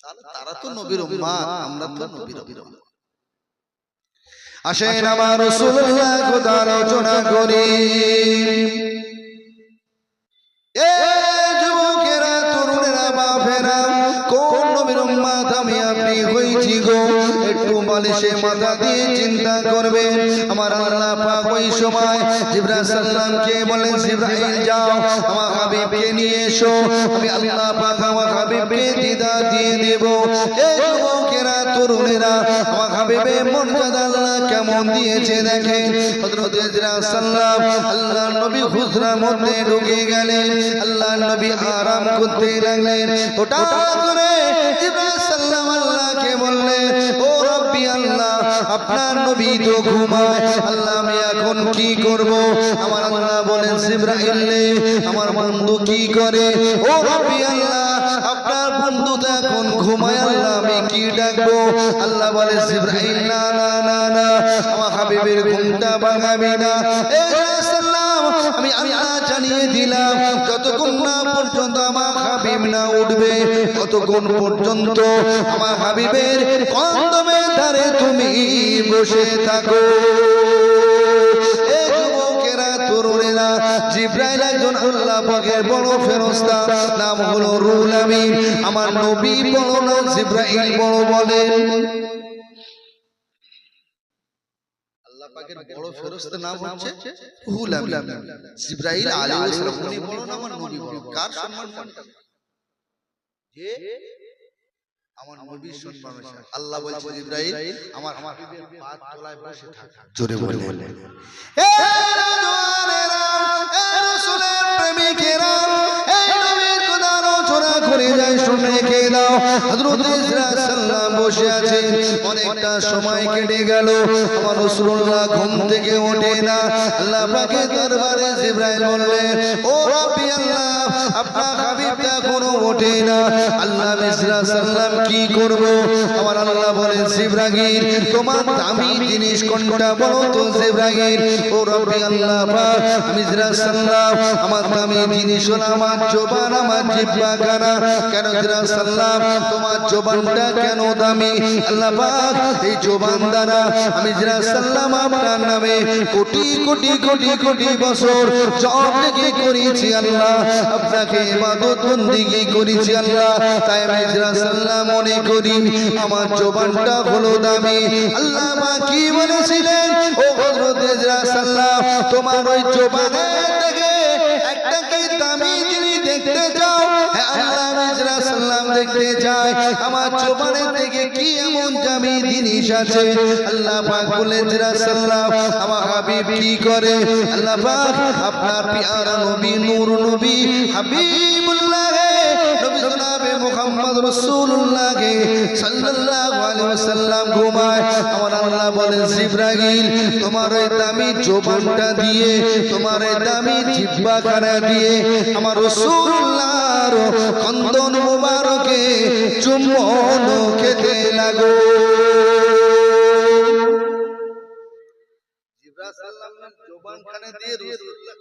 তারা তো নবীর উম্মত, আমরা তো নবীর উম্মত। আসেন আমার রাসূলুল্লাহ কথা আলোচনা করি। এ যুবকেরা, তরুণেরা, বাপেরা, কোন নবীর উম্মত আমি আপনি হইছি গো? একটু বালিশে মাথা দিয়ে চিন্তা করবেন। আমার আল্লাহ পাক ওই সময় জিবরাইল সাল্লামকে বলেন, জিবরাইল যাও আমার হাবিবকে নিয়ে এসো, আমি আল্লাহ পাক আমার হাবিবকে দিদার দিয়ে দেব। এই যুবকেরা, তরুণেরা, আমার হাবিবের মর্যাদা আল্লাহ কেমন দিয়েছে দেখেন। হযরত জিবরাইল সাল্লাম আল্লাহর নবী হুজরার মধ্যে ঢুকে গেলেন। আল্লাহর নবী আরাম করতে লাগলেন। হঠাৎ করে জিবরাইল সাল্লাম আল্লাহকে বললেন, ও রব্বি আল্লাহ, আপনার নবী তো ঘুমায়, আল্লাহ আমি এখন কি করব? আমার আল্লাহ বলেন, জিবরাইল আমার বন্ধু কি করে? ও রব্বি আল্লাহ, আপনার বন্ধু তো এখন ঘুমায়, আল্লাহ আমি কি ডাকবো? আল্লাহ বলে, জিবরাইল না না না না, আমার হাবিবের ঘুমটা ভাঙাবি না। আমি আল্লাহ জানিয়ে দিলাম, যতক্ষণ না পর্যন্ত আমার হাবিব না উঠবে, ততক্ষণ পর্যন্ত আমার হাবিবের কদমের ধারে তুমি বসে থাকো। এই যুবকেরা, তরুণেরা, জিবরাইল একজন আল্লাহ পাকের বড় ফেরেশতা, নাম হলো রুহুল আমিন। আমার নবী বড় না জিবরাইল বড় বলেন? বড় ফেরেশতার নাম হচ্ছে রুহুল আমিন। জিবরাইল আলাইহিস সালাম উনি বড় না আমার নবী বড়? কার সম্মান? যে আমার নবীর সম্মান আছে। আল্লাহ বলছে, জিবরাইল আমার হাবিবের পা তলায় বসে থাক। জোরে বলেন, এ জওয়ানেরা, এ রাসূলের প্রেমিকেরা, এই নবীর কথা আলোচনা করে যায়, শুনে কে দাও। হযরত ইসরাঈল সাল্লাম বসে আছেন। অনেকটা সময় কেটে গেল, আমার রাসূলুল্লাহ ঘুম থেকে ওঠে না। আল্লাহ পাকের দরবারে জিবরাইল বললেন, ও রব্বি আল্লাহ, আপনার হাবিব এখনো ওঠে না, আল্লাহ ইসরাঈল সাল্লাম কি করব? আমার আল্লাহ বলেন, জিবরাইল তোমার দামি জিনিস কোনটা বলো তো জিবরাইল? ও রব্বি আল্লাহ পাক, আমি ইসরাঈল সাল্লাম আমার দামি জিনিস হলো আমার জবান, আমার জিহ্বা কানা। কেন ইসরাঈল সাল্লাম তোমার জবানটা কেন দামি? আল্লাহ পাক এই জবান দ্বারা আমি ইসরাঈল সাল্লাম আপনার নামে কোটি কোটি কোটি কোটি বছর জপ থেকে করেছি আল্লাহ, আপনাকে ইবাদত বন্দেগী করেছি আল্লাহ, তাই আমি ইসরাঈল সাল্লাম মনে করি আমার জবানটা হলো দামি। আল্লাহ পাক কি বলেছিলেন? ও হযরত ইসরাঈল সাল্লাম, তোমার ওই জবানের থেকে একটা কি দামি জিনিস দেখতে চাও? হ্যাঁ আল্লাহ, আমি ইসরাঈল সাল্লাম দেখতে চাই আমার জবানের থেকে কি এমন দামি জিনিস আছে। আল্লাহ পাক বলেন, ইসরাঈল সাল্লাম আমার হাবিব কি করে? আল্লাহ পাক আপনার পিয়ারা নবী, নূর নবী, হাবিবুল্লাহ নবী জনাবে মুহাম্মদ রাসূলুল্লাহ সাল্লাল্লাহু আলাইহি ওয়াসাল্লাম ঘুমায়। আমার আল্লাহ বলেন, জিবরাইল তোমার এই দামি জবানটা দিয়ে, তোমার এই দামি জিহ্বা খানা দিয়ে আমার রাসূলুল্লাহর খন্দন মুবারকে চুম্বন খেতে লাগো। জিবরাইল সাল্লাল্লাহু জবান খানা দিয়ে রাসূলুল্লাহ